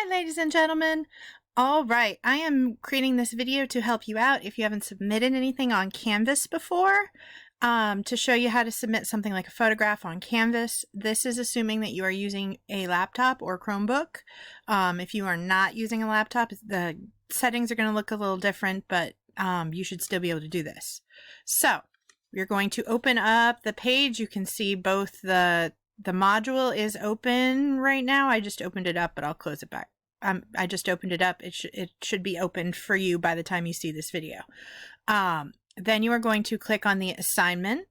Hi, ladies and gentlemen. All right, I am creating this video to help you out if you haven't submitted anything on Canvas before, to show you how to submit something like a photograph on Canvas. This is assuming that you are using a laptop or Chromebook. If you are not using a laptop, the settings are going to look a little different, but you should still be able to do this. So you're going to open up the page. You can see both the module is open right now. I just opened it up, but I'll close it back. I just opened it up. It should be opened for you by the time you see this video. Then you are going to click on the assignment,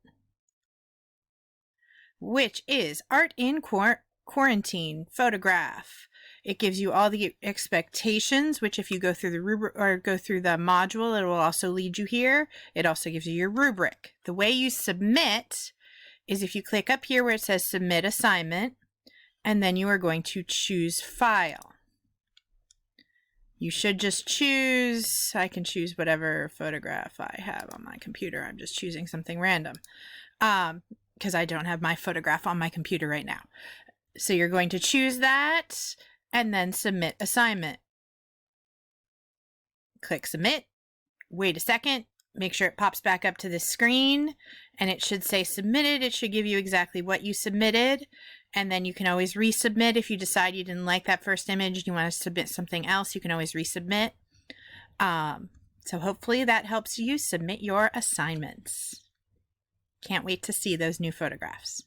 which is Art in Quarantine Photograph. It gives you all the expectations, which if you go through the rubric or go through the module, it will also lead you here. It also gives you your rubric. The way you submit is if you click up here where it says submit assignment, and then you are going to choose file. You should just choose, I can choose whatever photograph I have on my computer. I'm just choosing something random because I don't have my photograph on my computer right now. So you're going to choose that and then submit assignment. Click submit, wait a second. Make sure it pops back up to this screen and it should say submitted. It should give you exactly what you submitted. And then you can always resubmit if you decide you didn't like that first image and you want to submit something else. You can always resubmit. So hopefully that helps you submit your assignments. Can't wait to see those new photographs.